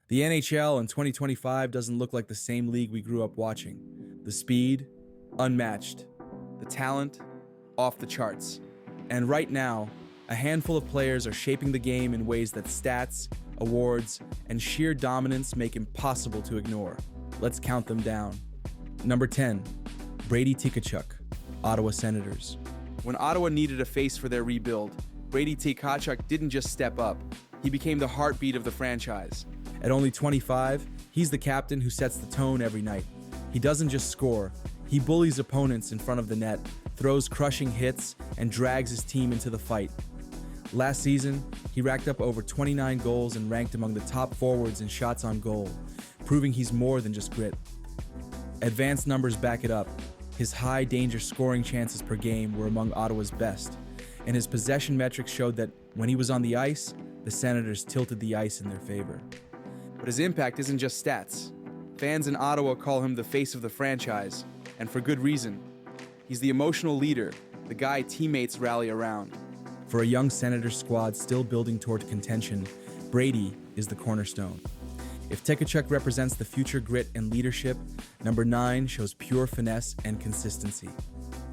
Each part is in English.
The NHL in 2025 doesn't look like the same league we grew up watching. The speed, unmatched. The talent, off the charts. And right now, a handful of players are shaping the game in ways that stats, awards, and sheer dominance make impossible to ignore. Let's count them down. Number 10, Brady Tkachuk, Ottawa Senators. When Ottawa needed a face for their rebuild, Brady Tkachuk didn't just step up. He became the heartbeat of the franchise. At only 25, he's the captain who sets the tone every night. He doesn't just score, he bullies opponents in front of the net, throws crushing hits, and drags his team into the fight. Last season, he racked up over 29 goals and ranked among the top forwards in shots on goal, proving he's more than just grit. Advanced numbers back it up. His high danger scoring chances per game were among Ottawa's best, and his possession metrics showed that when he was on the ice, the Senators tilted the ice in their favor. But his impact isn't just stats. Fans in Ottawa call him the face of the franchise, and for good reason. He's the emotional leader, the guy teammates rally around. For a young Senators squad still building toward contention, Brady is the cornerstone. If Tkachuk represents the future grit and leadership, number 9 shows pure finesse and consistency.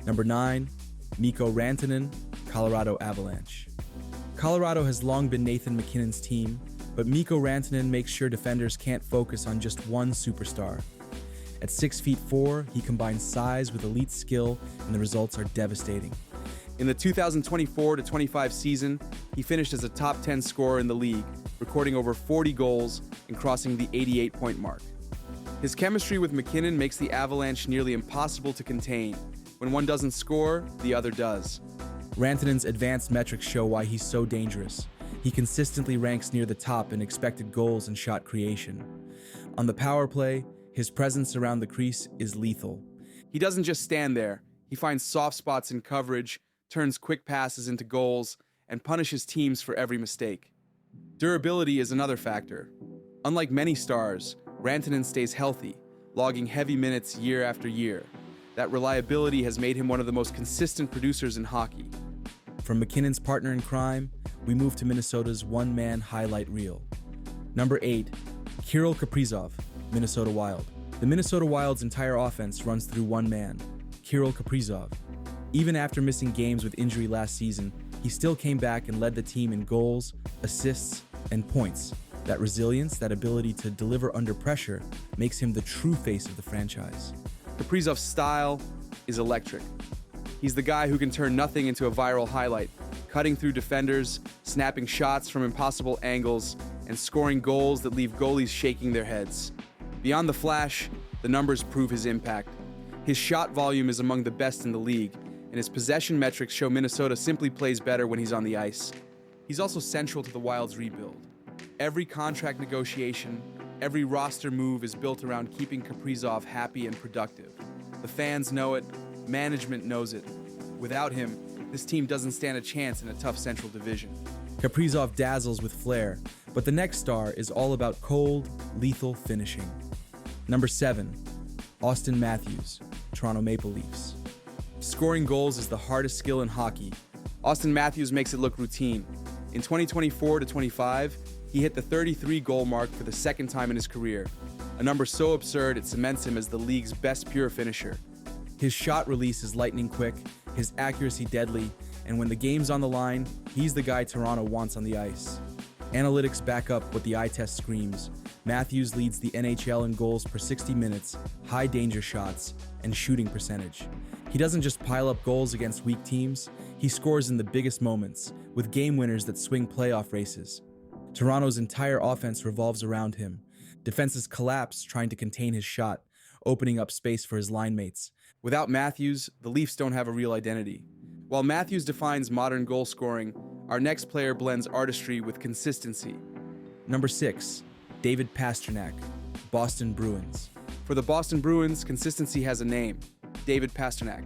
Number 9, Mikko Rantanen, Colorado Avalanche. Colorado has long been Nathan MacKinnon's team, but Mikko Rantanen makes sure defenders can't focus on just one superstar. At 6'4", he combines size with elite skill, and the results are devastating. In the 2024-25 season, he finished as a top 10 scorer in the league, recording over 40 goals and crossing the 88-point mark. His chemistry with MacKinnon makes the Avalanche nearly impossible to contain. When one doesn't score, the other does. Rantanen's advanced metrics show why he's so dangerous. He consistently ranks near the top in expected goals and shot creation. On the power play, his presence around the crease is lethal. He doesn't just stand there. He finds soft spots in coverage, turns quick passes into goals, and punishes teams for every mistake. Durability is another factor. Unlike many stars, Rantanen stays healthy, logging heavy minutes year after year. That reliability has made him one of the most consistent producers in hockey. From MacKinnon's partner in crime, we move to Minnesota's one-man highlight reel. Number 8, Kirill Kaprizov, Minnesota Wild. The Minnesota Wild's entire offense runs through one man, Kirill Kaprizov. Even after missing games with injury last season, he still came back and led the team in goals, assists, and points. That resilience, that ability to deliver under pressure, makes him the true face of the franchise. Kaprizov's style is electric. He's the guy who can turn nothing into a viral highlight, cutting through defenders, snapping shots from impossible angles, and scoring goals that leave goalies shaking their heads. Beyond the flash, the numbers prove his impact. His shot volume is among the best in the league, and his possession metrics show Minnesota simply plays better when he's on the ice. He's also central to the Wild's rebuild. Every contract negotiation, every roster move is built around keeping Kaprizov happy and productive. The fans know it, management knows it. Without him, this team doesn't stand a chance in a tough Central Division. Kaprizov dazzles with flair, but the next star is all about cold, lethal finishing. Number 7, Auston Matthews, Toronto Maple Leafs. Scoring goals is the hardest skill in hockey. Auston Matthews makes it look routine. In 2024-25, he hit the 33-goal mark for the second time in his career, a number so absurd it cements him as the league's best pure finisher. His shot release is lightning quick, his accuracy deadly, and when the game's on the line, he's the guy Toronto wants on the ice. Analytics back up what the eye test screams. Matthews leads the NHL in goals per 60 minutes, high danger shots, and shooting percentage. He doesn't just pile up goals against weak teams, he scores in the biggest moments, with game winners that swing playoff races. Toronto's entire offense revolves around him. Defenses collapse trying to contain his shot, opening up space for his line mates. Without Matthews, the Leafs don't have a real identity. While Matthews defines modern goal scoring, our next player blends artistry with consistency. Number 6, David Pastrnak, Boston Bruins. For the Boston Bruins, consistency has a name, David Pastrnak.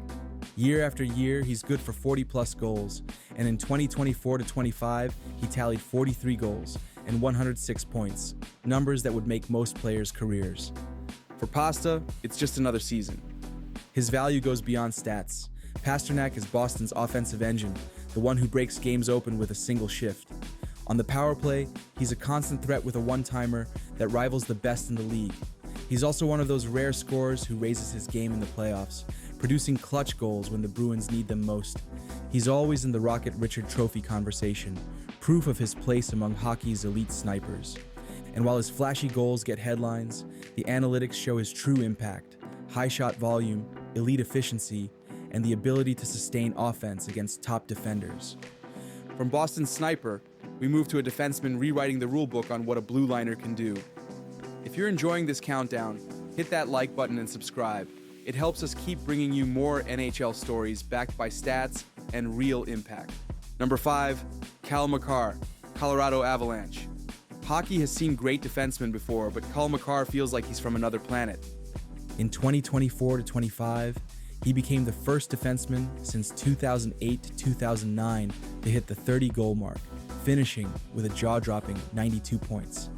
Year after year, he's good for 40-plus goals, and in 2024-25, he tallied 43 goals and 106 points, numbers that would make most players' careers. For Pasta, it's just another season. His value goes beyond stats. Pastrnak is Boston's offensive engine, the one who breaks games open with a single shift. On the power play, he's a constant threat with a one-timer that rivals the best in the league. He's also one of those rare scorers who raises his game in the playoffs, producing clutch goals when the Bruins need them most. He's always in the Rocket Richard Trophy conversation, proof of his place among hockey's elite snipers. And while his flashy goals get headlines, the analytics show his true impact: high shot volume, elite efficiency, and the ability to sustain offense against top defenders. From Boston Sniper, we move to a defenseman rewriting the rulebook on what a blue liner can do. If you're enjoying this countdown, hit that like button and subscribe. It helps us keep bringing you more NHL stories backed by stats and real impact. Number 5, Cale Makar, Colorado Avalanche. Hockey has seen great defensemen before, but Cale Makar feels like he's from another planet. In 2024-25, he became the first defenseman since 2008-2009 to hit the 30-goal mark, finishing with a jaw-dropping 92 points.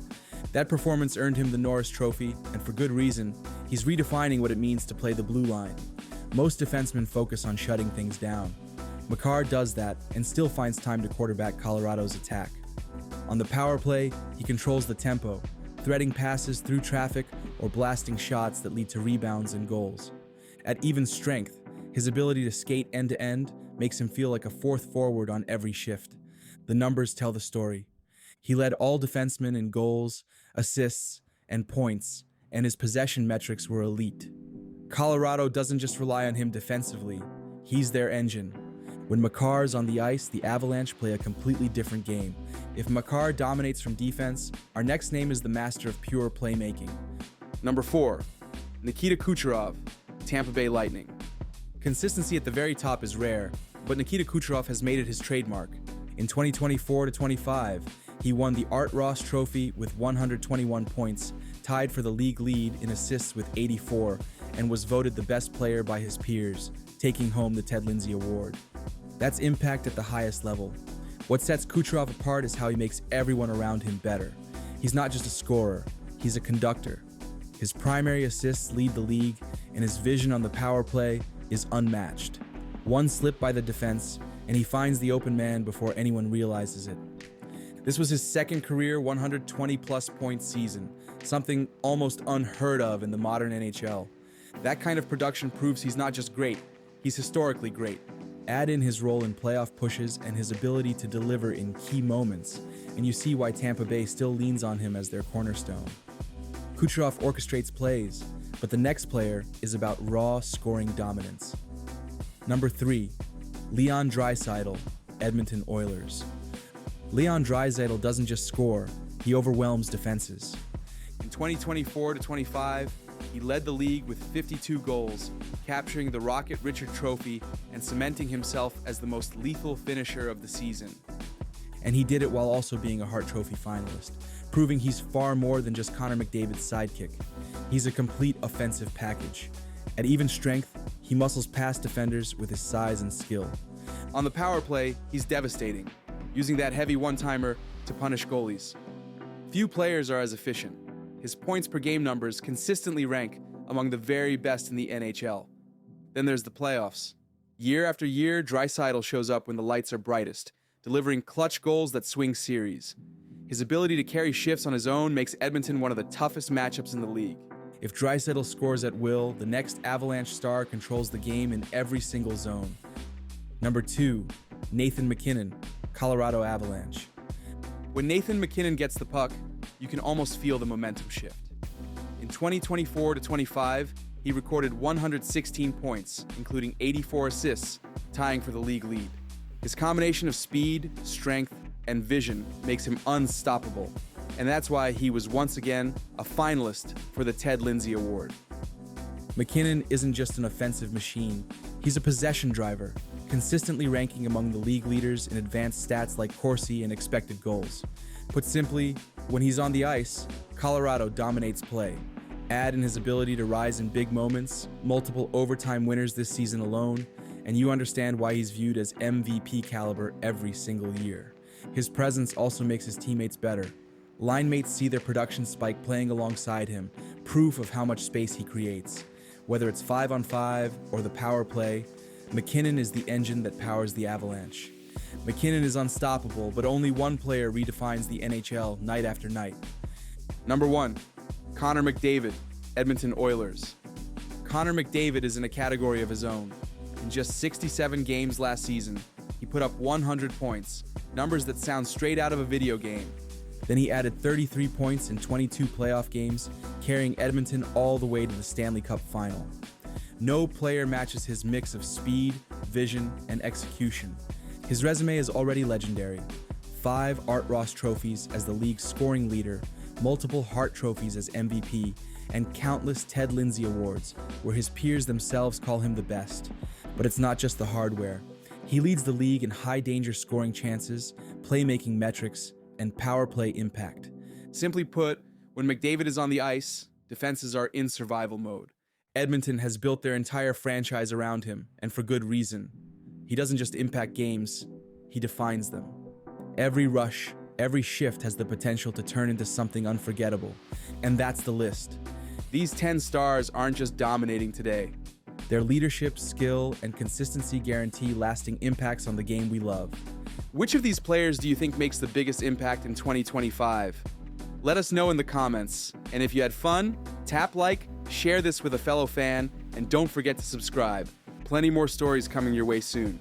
That performance earned him the Norris Trophy, and for good reason. He's redefining what it means to play the blue line. Most defensemen focus on shutting things down. Makar does that and still finds time to quarterback Colorado's attack. On the power play, he controls the tempo, threading passes through traffic or blasting shots that lead to rebounds and goals. At even strength, his ability to skate end-to-end makes him feel like a fourth forward on every shift. The numbers tell the story. He led all defensemen in goals, assists, and points, and his possession metrics were elite. Colorado doesn't just rely on him defensively, he's their engine. When Makar's on the ice, the Avalanche play a completely different game. If Makar dominates from defense, our next name is the master of pure playmaking. Number 4, Nikita Kucherov, Tampa Bay Lightning. Consistency at the very top is rare, but Nikita Kucherov has made it his trademark. In 2024-25, he won the Art Ross Trophy with 121 points, tied for the league lead in assists with 84, and was voted the best player by his peers, taking home the Ted Lindsay Award. That's impact at the highest level. What sets Kucherov apart is how he makes everyone around him better. He's not just a scorer, he's a conductor. His primary assists lead the league, and his vision on the power play is unmatched. One slip by the defense, and he finds the open man before anyone realizes it. This was his second career 120-plus point season, something almost unheard of in the modern NHL. That kind of production proves he's not just great, he's historically great. Add in his role in playoff pushes and his ability to deliver in key moments, and you see why Tampa Bay still leans on him as their cornerstone. Kucherov orchestrates plays, but the next player is about raw scoring dominance. Number 3, Leon Draisaitl, Edmonton Oilers. Leon Draisaitl doesn't just score, he overwhelms defenses. In 2024-25, he led the league with 52 goals, capturing the Rocket Richard Trophy and cementing himself as the most lethal finisher of the season. And he did it while also being a Hart Trophy finalist, proving he's far more than just Connor McDavid's sidekick. He's a complete offensive package. At even strength, he muscles past defenders with his size and skill. On the power play, he's devastating, using that heavy one-timer to punish goalies. Few players are as efficient. His points per game numbers consistently rank among the very best in the NHL. Then there's the playoffs. Year after year, Draisaitl shows up when the lights are brightest, delivering clutch goals that swing series. His ability to carry shifts on his own makes Edmonton one of the toughest matchups in the league. If Draisaitl scores at will, the next Avalanche star controls the game in every single zone. Number 2, Nathan MacKinnon, Colorado Avalanche. When Nathan MacKinnon gets the puck, you can almost feel the momentum shift. In 2024-25, he recorded 116 points, including 84 assists, tying for the league lead. His combination of speed, strength, and vision makes him unstoppable, and that's why he was once again a finalist for the Ted Lindsay Award. MacKinnon isn't just an offensive machine, he's a possession driver, consistently ranking among the league leaders in advanced stats like Corsi and expected goals. Put simply, when he's on the ice, Colorado dominates play. Add in his ability to rise in big moments, multiple overtime winners this season alone, and you understand why he's viewed as MVP caliber every single year. His presence also makes his teammates better. Line mates see their production spike playing alongside him, proof of how much space he creates. Whether it's 5-on-5 or the power play, MacKinnon is the engine that powers the Avalanche. MacKinnon is unstoppable, but only one player redefines the NHL night after night. Number 1, Connor McDavid, Edmonton Oilers. Connor McDavid is in a category of his own. In just 67 games last season, he put up 100 points, numbers that sound straight out of a video game. Then he added 33 points in 22 playoff games, carrying Edmonton all the way to the Stanley Cup final. No player matches his mix of speed, vision, and execution. His resume is already legendary. 5 Art Ross trophies as the league's scoring leader, multiple Hart trophies as MVP, and countless Ted Lindsay awards, where his peers themselves call him the best. But it's not just the hardware. He leads the league in high-danger scoring chances, playmaking metrics, and power play impact. Simply put, when McDavid is on the ice, defenses are in survival mode. Edmonton has built their entire franchise around him, and for good reason. He doesn't just impact games, he defines them. Every rush, every shift has the potential to turn into something unforgettable, and that's the list. These 10 stars aren't just dominating today. Their leadership, skill, and consistency guarantee lasting impacts on the game we love. Which of these players do you think makes the biggest impact in 2025? Let us know in the comments. And if you had fun, tap like, share this with a fellow fan, and don't forget to subscribe. Plenty more stories coming your way soon.